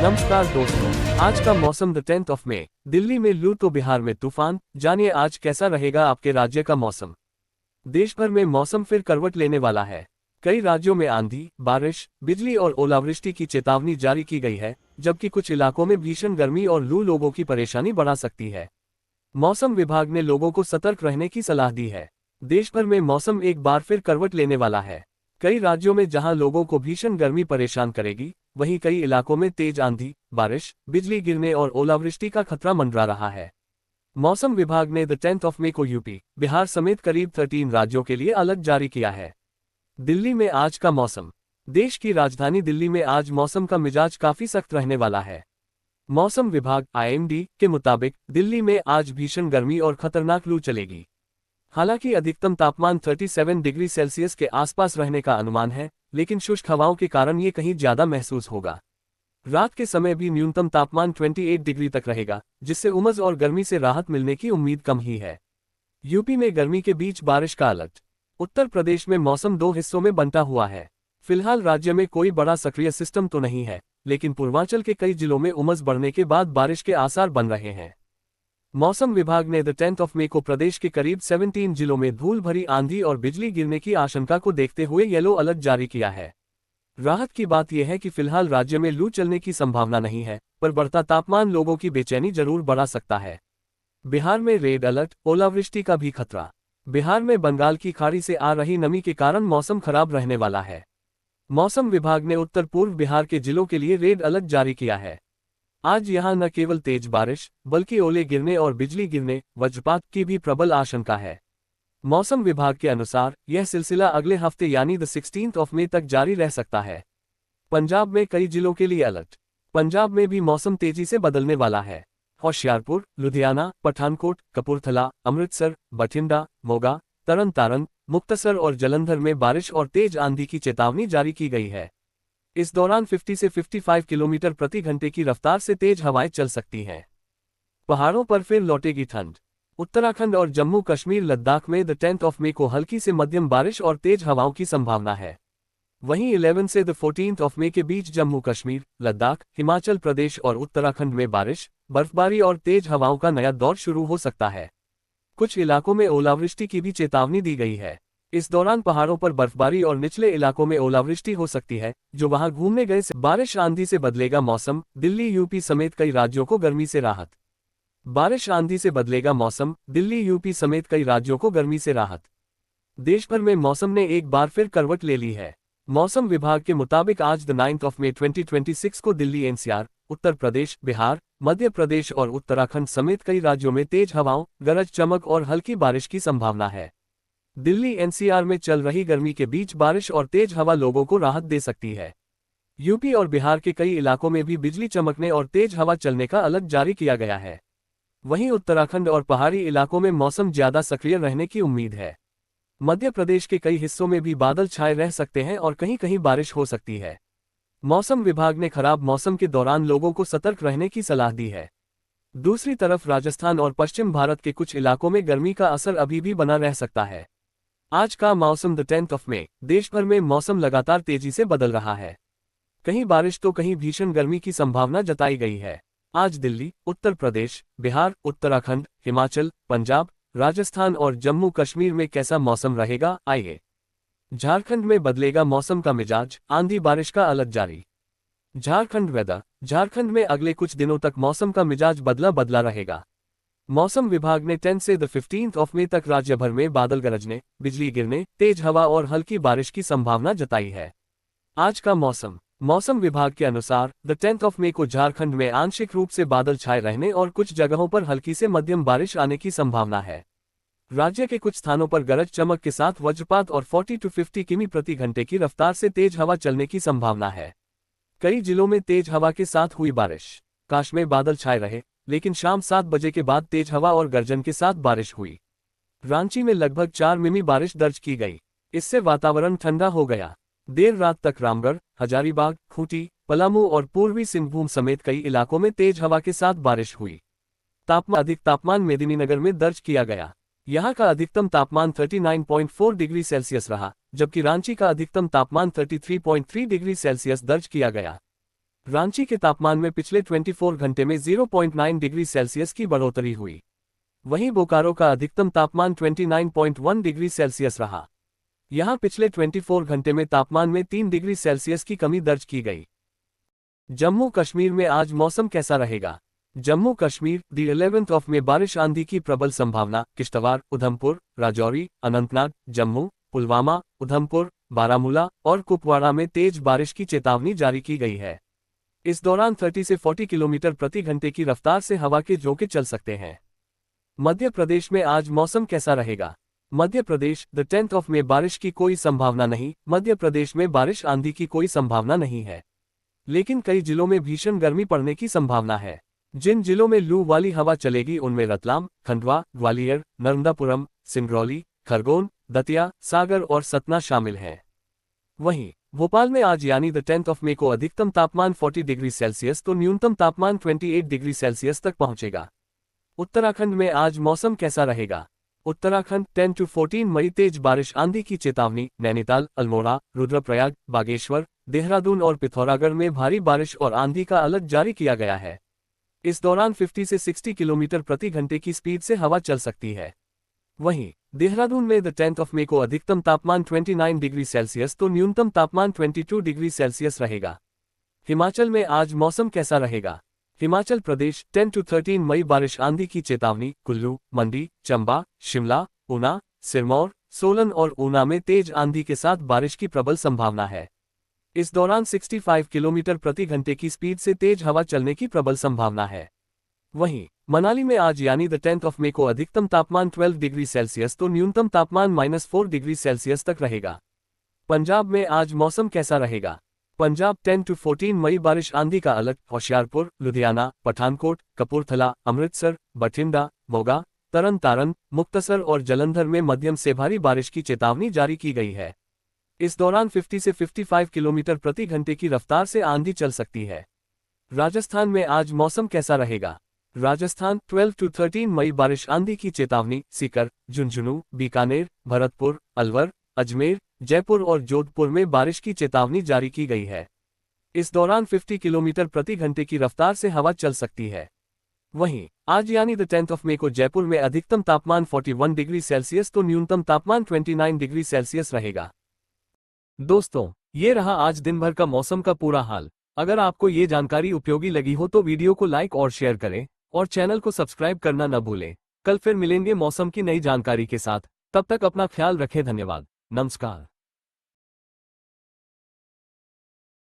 नमस्कार दोस्तों, आज का मौसम the 10th of May. Delhi में लू तो बिहार में तूफान। जानिए आज कैसा रहेगा आपके राज्य का मौसम। देश भर में मौसम फिर करवट लेने वाला है। कई राज्यों में आंधी, बारिश, बिजली और ओलावृष्टि की चेतावनी जारी की गई है, जबकि कुछ इलाकों में भीषण गर्मी और लू लोगों की परेशानी बढ़ा सकती है। मौसम विभाग ने लोगों को सतर्क रहने की सलाह दी है। देश भर में मौसम एक बार फिर करवट लेने वाला है। कई राज्यों में जहां लोगों को भीषण गर्मी परेशान करेगी, वहीं कई इलाकों में तेज आंधी, बारिश, बिजली गिरने और ओलावृष्टि का खतरा मंडरा रहा है। मौसम विभाग ने द 10th ऑफ मई को यूपी, बिहार समेत करीब 13 राज्यों के लिए अलर्ट जारी किया है। दिल्ली में आज का मौसम। देश की राजधानी दिल्ली में आज मौसम का मिजाज काफी सख्त रहने वाला है। मौसम विभाग (IMD) के मुताबिक दिल्ली में आज भीषण गर्मी और खतरनाक लू चलेगी। हालांकि अधिकतम तापमान 37 डिग्री सेल्सियस के आसपास रहने का अनुमान है, लेकिन शुष्क हवाओं के कारण ये कहीं ज्यादा महसूस होगा। रात के समय भी न्यूनतम तापमान 28 डिग्री तक रहेगा, जिससे उमस और गर्मी से राहत मिलने की उम्मीद कम ही है। यूपी में गर्मी के बीच बारिश का अलर्ट। उत्तर प्रदेश में मौसम दो हिस्सों में बंटा हुआ है। फिलहाल राज्य में कोई बड़ा सक्रिय सिस्टम तो नहीं है, लेकिन पूर्वांचल के कई जिलों में उमस बढ़ने के बाद बारिश के आसार बन रहे हैं। मौसम विभाग ने द 10th ऑफ मई को प्रदेश के करीब 17 जिलों में धूल भरी आंधी और बिजली गिरने की आशंका को देखते हुए येलो अलर्ट जारी किया है। राहत की बात यह है कि फिलहाल राज्य में लू चलने की संभावना नहीं है, पर बढ़ता तापमान लोगों की बेचैनी जरूर बढ़ा सकता है। बिहार में रेड अलर्ट, ओलावृष्टि का भी खतरा। बिहार में बंगाल की खाड़ी से आ रही नमी के कारण मौसम खराब रहने वाला है। मौसम विभाग ने उत्तर पूर्व बिहार के जिलों के लिए रेड अलर्ट जारी किया है। आज यहां न केवल तेज बारिश, बल्कि ओले गिरने और बिजली गिरने, वज्रपात की भी प्रबल आशंका है। मौसम विभाग के अनुसार यह सिलसिला अगले हफ्ते यानी द 16th ऑफ मई तक जारी रह सकता है। पंजाब में कई जिलों के लिए अलर्ट। पंजाब में भी मौसम तेजी से बदलने वाला है। होशियारपुर, लुधियाना, पठानकोट, कपूरथला, अमृतसर, बठिंडा, मोगा, तरन तारन, मुक्तसर और जलंधर में बारिश और तेज आंधी की चेतावनी जारी की गई है। इस दौरान 50 से 55 किलोमीटर प्रति घंटे की रफ्तार से तेज हवाएं चल सकती हैं। पहाड़ों पर फिर लौटेगी ठंड। उत्तराखंड और जम्मू कश्मीर लद्दाख में द 10th ऑफ मई को हल्की से मध्यम बारिश और तेज हवाओं की संभावना है। वहीं 11 से द 14th ऑफ मई के बीच जम्मू कश्मीर, लद्दाख, हिमाचल प्रदेश और उत्तराखंड में बारिश, बर्फबारी और तेज हवाओं का नया दौर शुरू हो सकता है। कुछ इलाकों में ओलावृष्टि की भी चेतावनी दी गई है। इस दौरान पहाड़ों पर बर्फबारी और निचले इलाकों में ओलावृष्टि हो सकती है, जो वहां घूमने गए से बारिश आंधी से बदलेगा मौसम। दिल्ली यूपी समेत कई राज्यों को गर्मी से राहत। बारिश आंधी से बदलेगा मौसम। दिल्ली यूपी समेत कई राज्यों को गर्मी से राहत। देश भर में मौसम ने एक बार फिर करवट ले ली है। मौसम विभाग के मुताबिक आज द 9th ऑफ मई 2026 को दिल्ली NCR, उत्तर प्रदेश, बिहार, मध्य प्रदेश और उत्तराखंड समेत कई राज्यों में तेज हवाओं, गरज चमक और हल्की बारिश की संभावना है। दिल्ली NCR में चल रही गर्मी के बीच बारिश और तेज हवा लोगों को राहत दे सकती है। यूपी और बिहार के कई इलाकों में भी बिजली चमकने और तेज हवा चलने का अलर्ट जारी किया गया है। वहीं उत्तराखंड और पहाड़ी इलाकों में मौसम ज्यादा सक्रिय रहने की उम्मीद है। मध्य प्रदेश के कई हिस्सों में भी बादल छाए रह सकते हैं और कहीं कहीं बारिश हो सकती है। मौसम विभाग ने खराब मौसम के दौरान लोगों को सतर्क रहने की सलाह दी है। दूसरी तरफ राजस्थान और पश्चिम भारत के कुछ इलाकों में गर्मी का असर अभी भी बना रह सकता है। आज का मौसम द 10th ऑफ मई। देश भर में मौसम लगातार तेजी से बदल रहा है। कहीं बारिश तो कहीं भीषण गर्मी की संभावना जताई गई है। आज दिल्ली, उत्तर प्रदेश, बिहार, उत्तराखंड, हिमाचल, पंजाब, राजस्थान और जम्मू कश्मीर में कैसा मौसम रहेगा, आइए। झारखंड में बदलेगा मौसम का मिजाज, आंधी बारिश का अलर्ट जारी। झारखंड वेदर। झारखंड में अगले कुछ दिनों तक मौसम का मिजाज बदला बदला रहेगा। मौसम विभाग ने 10 से द 15th ऑफ मई तक राज्य भर में बादल गरजने, बिजली गिरने, तेज हवा और हल्की बारिश की संभावना जताई है। आज का मौसम। मौसम विभाग के अनुसार द 10th ऑफ मई को झारखंड में आंशिक रूप से बादल छाए रहने और कुछ जगहों पर हल्की से मध्यम बारिश आने की संभावना है। राज्य के कुछ स्थानों पर गरज चमक के साथ वज्रपात और 40 to 50 किमी प्रति घंटे की रफ्तार से तेज हवा चलने की संभावना है। कई जिलों में तेज हवा के साथ हुई बारिश। काश में बादल छाए रहे, लेकिन शाम 7 बजे के बाद तेज हवा और गर्जन के साथ बारिश हुई। रांची में लगभग 4 मिमी बारिश दर्ज की गई। इससे वातावरण ठंडा हो गया। देर रात तक रामगढ़, हजारीबाग, खूंटी, पलामू और पूर्वी सिंहभूम समेत कई इलाकों में तेज हवा के साथ बारिश हुई। अधिक तापमान मेदिनीनगर में दर्ज किया गया। यहां का अधिकतम तापमान 39.4 डिग्री सेल्सियस रहा, जबकि रांची का अधिकतम तापमान 33.3 डिग्री सेल्सियस दर्ज किया गया। रांची के तापमान में पिछले 24 घंटे में 0.9 डिग्री सेल्सियस की बढ़ोतरी हुई। वहीं बोकारो का अधिकतम तापमान 29.1 डिग्री सेल्सियस रहा। यहां पिछले 24 घंटे में तापमान में 3 डिग्री सेल्सियस की कमी दर्ज की गई। जम्मू कश्मीर में आज मौसम कैसा रहेगा? जम्मू कश्मीर दी 11th ऑफ में बारिश आंधी की प्रबल संभावना। किश्तवाड़, उधमपुर, राजौरी, अनंतनाग, जम्मू, पुलवामा, उधमपुर, बारामूला और कुपवाड़ा में तेज बारिश की चेतावनी जारी की गई है। इस दौरान 30 से 40 किलोमीटर प्रति घंटे की रफ्तार से हवा के झोंके चल सकते हैं। मध्य प्रदेश में आज मौसम कैसा रहेगा? Madhya Pradesh the 10th of में बारिश की कोई संभावना नहीं। मध्य प्रदेश में बारिश आंधी की कोई संभावना नहीं है, लेकिन कई जिलों में भीषण गर्मी पड़ने की संभावना है। जिन जिलों में लू वाली हवा चलेगी उनमें रतलाम, खंडवा, ग्वालियर, नर्मदापुरम, सिंगरौली, खरगोन, दतिया, सागर और सतना शामिल हैं। वहीं भोपाल में आज यानी द 10th ऑफ मई को अधिकतम तापमान 40 डिग्री सेल्सियस तो न्यूनतम तापमान 28 डिग्री सेल्सियस तक पहुंचेगा। उत्तराखंड में आज मौसम कैसा रहेगा? उत्तराखंड 10 to 14 मई तेज बारिश आंधी की चेतावनी। नैनीताल, अल्मोड़ा, रुद्रप्रयाग, बागेश्वर, देहरादून और पिथौरागढ़ में भारी बारिश और आंधी का अलर्ट जारी किया गया है। इस दौरान 50 से 60 किलोमीटर प्रति घंटे की स्पीड से हवा चल सकती है। वहीं देहरादून में द 10th ऑफ मई को अधिकतम तापमान 29 डिग्री सेल्सियस तो न्यूनतम तापमान 22 डिग्री सेल्सियस रहेगा। हिमाचल में आज मौसम कैसा रहेगा? हिमाचल प्रदेश 10 to 13 मई बारिश आंधी की चेतावनी। कुल्लू, मंडी, चंबा, शिमला, ऊना, सिरमौर, सोलन और ऊना में तेज आंधी के साथ बारिश की प्रबल संभावना है। इस दौरान 65 किलोमीटर प्रति घंटे की स्पीड से तेज हवा चलने की प्रबल संभावना है। वहीं मनाली में आज यानी द 10th ऑफ मई को अधिकतम तापमान 12 डिग्री सेल्सियस तो न्यूनतम तापमान -4 डिग्री सेल्सियस तक रहेगा। पंजाब में आज मौसम कैसा रहेगा? पंजाब 10 to 14 मई बारिश आंधी का अलर्ट। होशियारपुर, लुधियाना, पठानकोट, कपूरथला, अमृतसर, बठिंडा, मोगा, तरन तारन, मुक्तसर और जलंधर में मध्यम से भारी बारिश की चेतावनी जारी की गई है। इस दौरान 50 से 55 किलोमीटर प्रति घंटे की रफ्तार से आंधी चल सकती है। राजस्थान में आज मौसम कैसा रहेगा? राजस्थान 12 to 13 मई बारिश आंधी की चेतावनी। सीकर, झुंझुनू, बीकानेर, भरतपुर, अलवर, अजमेर, जयपुर और जोधपुर में बारिश की चेतावनी जारी की गई है। इस दौरान 50 किलोमीटर प्रति घंटे की रफ्तार से हवा चल सकती है। वहीं आज यानी द 10th ऑफ मई को जयपुर में अधिकतम तापमान 41 डिग्री सेल्सियस तो न्यूनतम तापमान 29 डिग्री सेल्सियस रहेगा। दोस्तों, ये रहा आज दिन भर का मौसम का पूरा हाल। अगर आपको ये जानकारी उपयोगी लगी हो तो वीडियो को लाइक और शेयर करें और चैनल को सब्सक्राइब करना न भूलें। कल फिर मिलेंगे मौसम की नई जानकारी के साथ। तब तक अपना ख्याल रखें। धन्यवाद। नमस्कार।